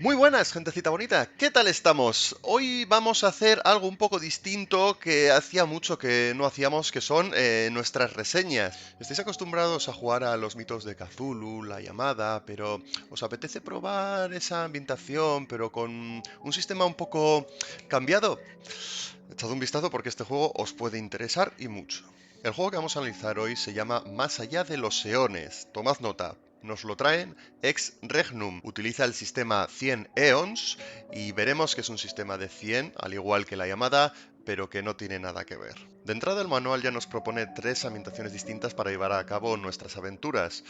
Muy buenas, gentecita bonita. ¿Qué tal estamos? Hoy vamos a hacer algo un poco distinto que hacía mucho que no hacíamos, que son nuestras reseñas. Estáis acostumbrados a jugar a los mitos de Cthulhu, la llamada, pero ¿os apetece probar esa ambientación, pero con un sistema un poco cambiado? Echad un vistazo porque este juego os puede interesar y mucho. El juego que vamos a analizar hoy se llama Más allá de los eones. Tomad nota. Nos lo traen Ex Regnum. Utiliza el sistema 100 Eons y veremos que es un sistema de 100, al igual que la llamada, pero que no tiene nada que ver. De entrada el manual ya nos propone tres ambientaciones distintas para llevar a cabo nuestras aventuras.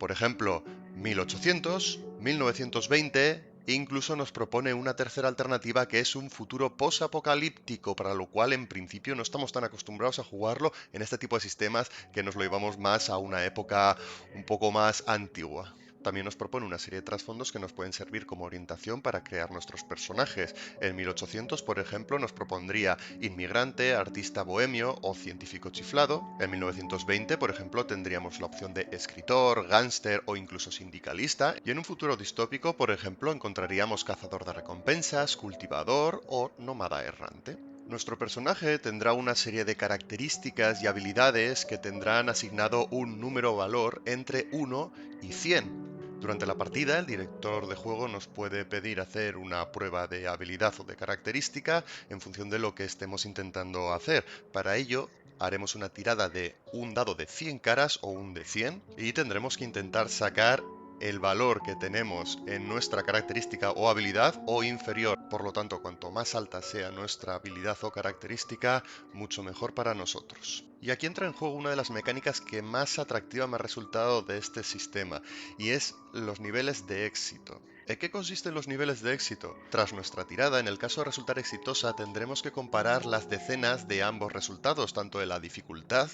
Por ejemplo, 1800, 1920 e incluso nos propone una tercera alternativa que es un futuro posapocalíptico, para lo cual en principio no estamos tan acostumbrados a jugarlo en este tipo de sistemas que nos lo llevamos más a una época un poco más antigua. También nos propone una serie de trasfondos que nos pueden servir como orientación para crear nuestros personajes. En 1800, por ejemplo, nos propondría inmigrante, artista bohemio o científico chiflado. En 1920, por ejemplo, tendríamos la opción de escritor, gángster o incluso sindicalista. Y en un futuro distópico, por ejemplo, encontraríamos cazador de recompensas, cultivador o nómada errante. Nuestro personaje tendrá una serie de características y habilidades que tendrán asignado un número o valor entre 1 y 100. Durante la partida, el director de juego nos puede pedir hacer una prueba de habilidad o de característica en función de lo que estemos intentando hacer. Para ello, haremos una tirada de un dado de 100 caras o un de 100 y tendremos que intentar sacar el valor que tenemos en nuestra característica o habilidad o inferior. Por lo tanto, cuanto más alta sea nuestra habilidad o característica, mucho mejor para nosotros. Y aquí entra en juego una de las mecánicas que más atractiva me ha resultado de este sistema, y es los niveles de éxito. ¿En qué consisten los niveles de éxito? Tras nuestra tirada, en el caso de resultar exitosa, tendremos que comparar las decenas de ambos resultados, tanto de la dificultad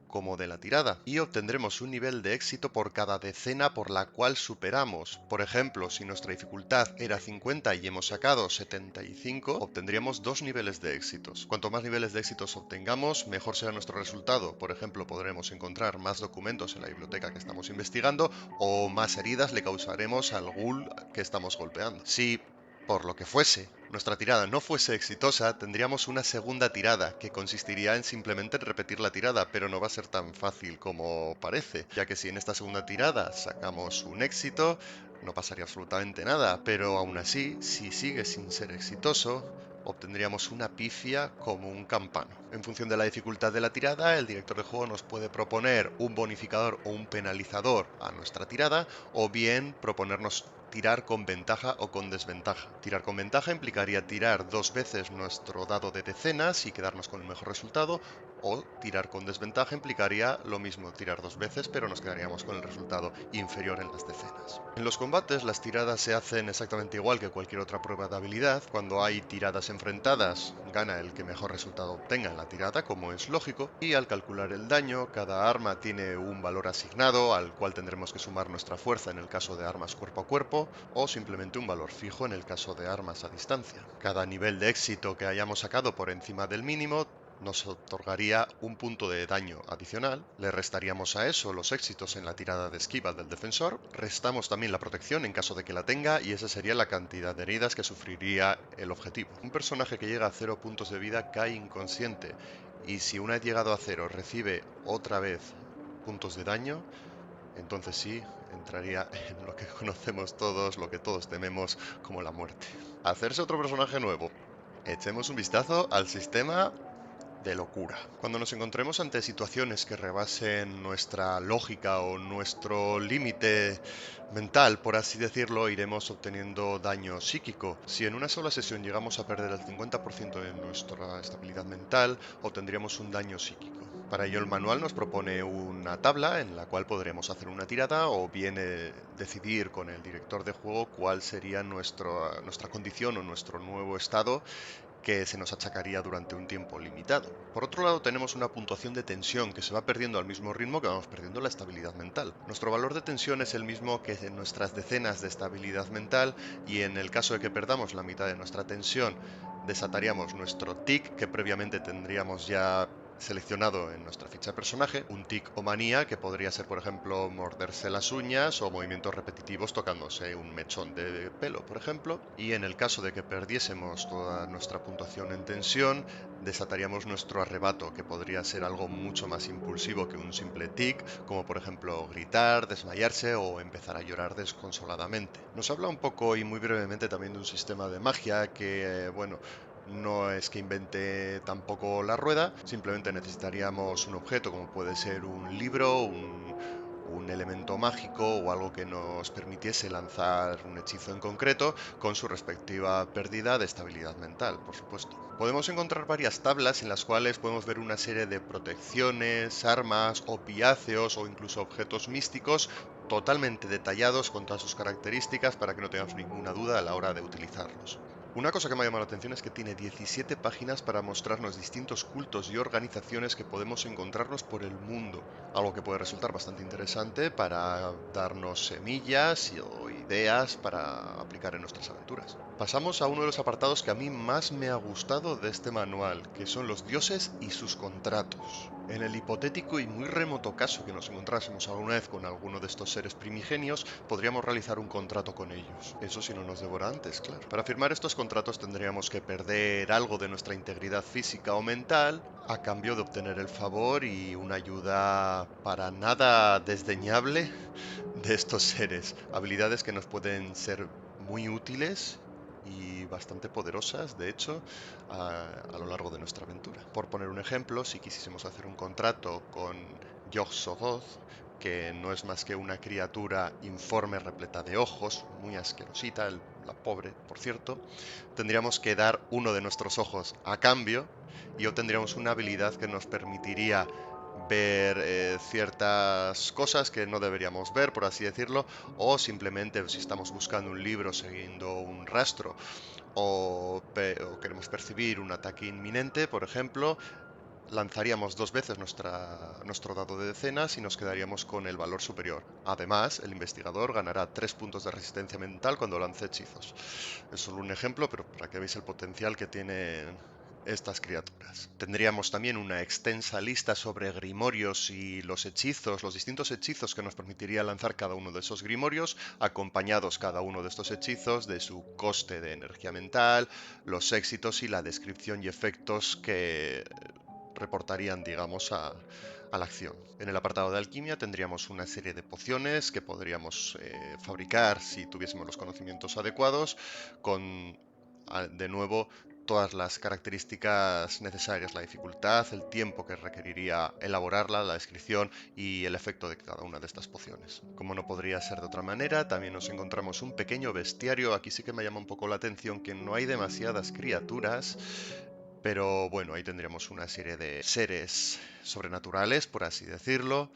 como de la tirada, y obtendremos un nivel de éxito por cada decena por la cual superamos. Por ejemplo, si nuestra dificultad era 50 y hemos sacado 75, obtendríamos dos niveles de éxitos. Cuanto más niveles de éxitos obtengamos, mejor será nuestro resultado. Por ejemplo, podremos encontrar más documentos en la biblioteca que estamos investigando o más heridas le causaremos al ghoul que estamos golpeando. Si por lo que fuese, nuestra tirada no fuese exitosa, tendríamos una segunda tirada, que consistiría en simplemente repetir la tirada, pero no va a ser tan fácil como parece, ya que si en esta segunda tirada sacamos un éxito, no pasaría absolutamente nada, pero aún así, si sigue sin ser exitoso, obtendríamos una pifia como un campano. En función de la dificultad de la tirada, el director de juego nos puede proponer un bonificador o un penalizador a nuestra tirada, o bien proponernos tirar con ventaja o con desventaja. Tirar con ventaja implicaría tirar dos veces nuestro dado de decenas y quedarnos con el mejor resultado, o tirar con desventaja implicaría lo mismo, tirar dos veces, pero nos quedaríamos con el resultado inferior en las decenas. En los combates, las tiradas se hacen exactamente igual que cualquier otra prueba de habilidad. Cuando hay tiradas enfrentadas, gana el que mejor resultado obtenga en la tirada, como es lógico, y al calcular el daño, cada arma tiene un valor asignado al cual tendremos que sumar nuestra fuerza en el caso de armas cuerpo a cuerpo, o simplemente un valor fijo en el caso de armas a distancia. Cada nivel de éxito que hayamos sacado por encima del mínimo nos otorgaría un punto de daño adicional, le restaríamos a eso los éxitos en la tirada de esquiva del defensor, restamos también la protección en caso de que la tenga y esa sería la cantidad de heridas que sufriría el objetivo. Un personaje que llega a 0 puntos de vida cae inconsciente y si una vez llegado a 0 recibe otra vez puntos de daño, entonces sí, entraría en lo que conocemos todos, lo que todos tememos como la muerte. Hacerse otro personaje nuevo. Echemos un vistazo al sistema de locura. Cuando nos encontremos ante situaciones que rebasen nuestra lógica o nuestro límite mental, por así decirlo, iremos obteniendo daño psíquico. Si en una sola sesión llegamos a perder el 50% de nuestra estabilidad mental, obtendríamos un daño psíquico. Para ello el manual nos propone una tabla en la cual podremos hacer una tirada o bien decidir con el director de juego cuál sería nuestra condición o nuestro nuevo estado que se nos achacaría durante un tiempo limitado. Por otro lado, tenemos una puntuación de tensión que se va perdiendo al mismo ritmo que vamos perdiendo la estabilidad mental. Nuestro valor de tensión es el mismo que en nuestras decenas de estabilidad mental y en el caso de que perdamos la mitad de nuestra tensión, desataríamos nuestro tic que previamente tendríamos ya seleccionado en nuestra ficha de personaje un tic o manía que podría ser, por ejemplo, morderse las uñas o movimientos repetitivos tocándose un mechón de pelo, por ejemplo. Y en el caso de que perdiésemos toda nuestra puntuación en tensión, desataríamos nuestro arrebato, que podría ser algo mucho más impulsivo que un simple tic, como por ejemplo gritar, desmayarse o empezar a llorar desconsoladamente. Nos habla un poco y muy brevemente también de un sistema de magia que, bueno, no es que invente tampoco la rueda, simplemente necesitaríamos un objeto como puede ser un libro, un elemento mágico o algo que nos permitiese lanzar un hechizo en concreto con su respectiva pérdida de estabilidad mental, por supuesto. Podemos encontrar varias tablas en las cuales podemos ver una serie de protecciones, armas, opiáceos o incluso objetos místicos totalmente detallados con todas sus características para que no tengamos ninguna duda a la hora de utilizarlos. Una cosa que me ha llamado la atención es que tiene 17 páginas para mostrarnos distintos cultos y organizaciones que podemos encontrarnos por el mundo, algo que puede resultar bastante interesante para darnos semillas o ideas para aplicar en nuestras aventuras. Pasamos a uno de los apartados que a mí más me ha gustado de este manual, que son los dioses y sus contratos. En el hipotético y muy remoto caso que nos encontrásemos alguna vez con alguno de estos seres primigenios, podríamos realizar un contrato con ellos. Eso si no nos devora antes, claro. Para firmar estos contratos tendríamos que perder algo de nuestra integridad física o mental a cambio de obtener el favor y una ayuda para nada desdeñable de estos seres. Habilidades que nos pueden ser muy útiles y bastante poderosas, de hecho, a lo largo de nuestra aventura. Por poner un ejemplo, si quisiésemos hacer un contrato con Yog-Sothoth, que no es más que una criatura informe repleta de ojos, muy asquerosita, la pobre, por cierto, tendríamos que dar uno de nuestros ojos a cambio y obtendríamos una habilidad que nos permitiría ver ciertas cosas que no deberíamos ver, por así decirlo, o simplemente si estamos buscando un libro siguiendo un rastro o queremos percibir un ataque inminente, por ejemplo, lanzaríamos dos veces nuestro dado de decenas y nos quedaríamos con el valor superior. Además, el investigador ganará 3 puntos de resistencia mental cuando lance hechizos. Es solo un ejemplo, pero para que veáis el potencial que tienen estas criaturas. Tendríamos también una extensa lista sobre grimorios y los hechizos, los distintos hechizos que nos permitiría lanzar cada uno de esos grimorios, acompañados cada uno de estos hechizos de su coste de energía mental, los éxitos y la descripción y efectos que reportarían, digamos, a la acción. En el apartado de alquimia tendríamos una serie de pociones que podríamos fabricar si tuviésemos los conocimientos adecuados, con, de nuevo, todas las características necesarias, la dificultad, el tiempo que requeriría elaborarla, la descripción y el efecto de cada una de estas pociones. Como no podría ser de otra manera, también nos encontramos un pequeño bestiario. Aquí sí que me llama un poco la atención que no hay demasiadas criaturas, pero bueno, ahí tendríamos una serie de seres sobrenaturales, por así decirlo,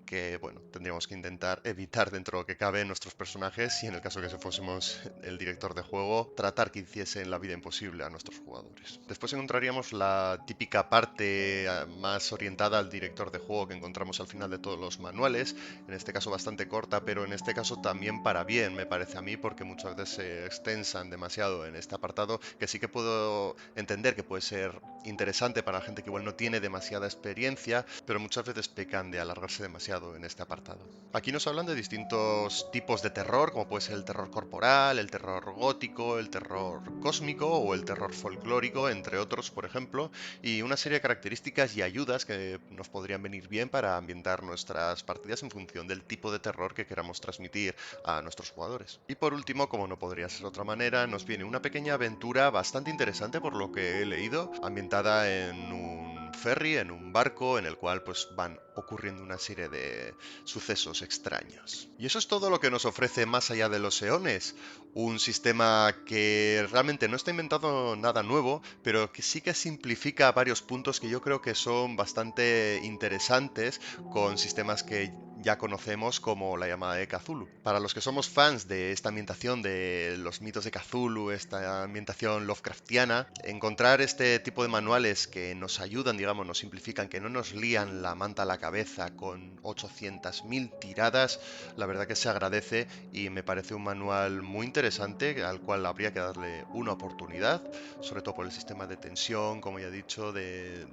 que bueno, tendríamos que intentar evitar dentro de lo que cabe nuestros personajes y en el caso que si fuésemos el director de juego, tratar que hiciesen la vida imposible a nuestros jugadores. Después encontraríamos la típica parte más orientada al director de juego que encontramos al final de todos los manuales, en este caso bastante corta, pero en este caso también para bien, me parece a mí, porque muchas veces se extensan demasiado en este apartado, que sí que puedo entender que puede ser interesante para la gente que igual no tiene demasiada experiencia, pero muchas veces pecan de alargarse demasiado en este apartado. Aquí nos hablan de distintos tipos de terror, como puede ser el terror corporal, el terror gótico, el terror cósmico o el terror folclórico, entre otros, por ejemplo, y una serie de características y ayudas que nos podrían venir bien para ambientar nuestras partidas en función del tipo de terror que queramos transmitir a nuestros jugadores. Y por último, como no podría ser de otra manera, nos viene una pequeña aventura bastante interesante por lo que he leído, ambientada en un ferry, en un barco, en el cual pues van ocurriendo una serie de sucesos extraños. Y eso es todo lo que nos ofrece Más allá de los eones, un sistema que realmente no está inventado nada nuevo, pero que sí que simplifica varios puntos que yo creo que son bastante interesantes, con sistemas que ya conocemos como la llamada de Cthulhu. Para los que somos fans de esta ambientación de los mitos de Cthulhu, esta ambientación Lovecraftiana, encontrar este tipo de manuales que nos ayudan, digamos, nos simplifican, que no nos lían la manta a la cabeza con 800.000 tiradas, la verdad que se agradece y me parece un manual muy interesante al cual habría que darle una oportunidad, sobre todo por el sistema de tensión, como ya he dicho, de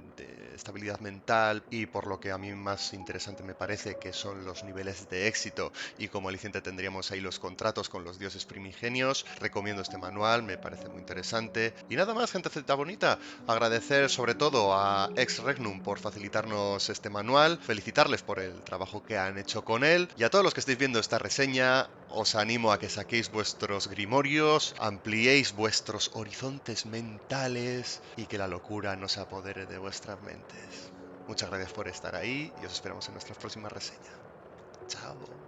estabilidad mental y por lo que a mí más interesante me parece que son los niveles de éxito y como aliciente tendríamos ahí los contratos con los dioses primigenios. Recomiendo este manual, me parece muy interesante. Y nada más, gente Z bonita, agradecer sobre todo a Ex Regnum por facilitarnos este manual, felicitarles por el trabajo que han hecho con él y a todos los que estáis viendo esta reseña os animo a que saquéis vuestros grimorios, ampliéis vuestros horizontes mentales y que la locura no se apodere de vuestras mentes. Muchas gracias por estar ahí y os esperamos en nuestras próximas reseñas. Chao.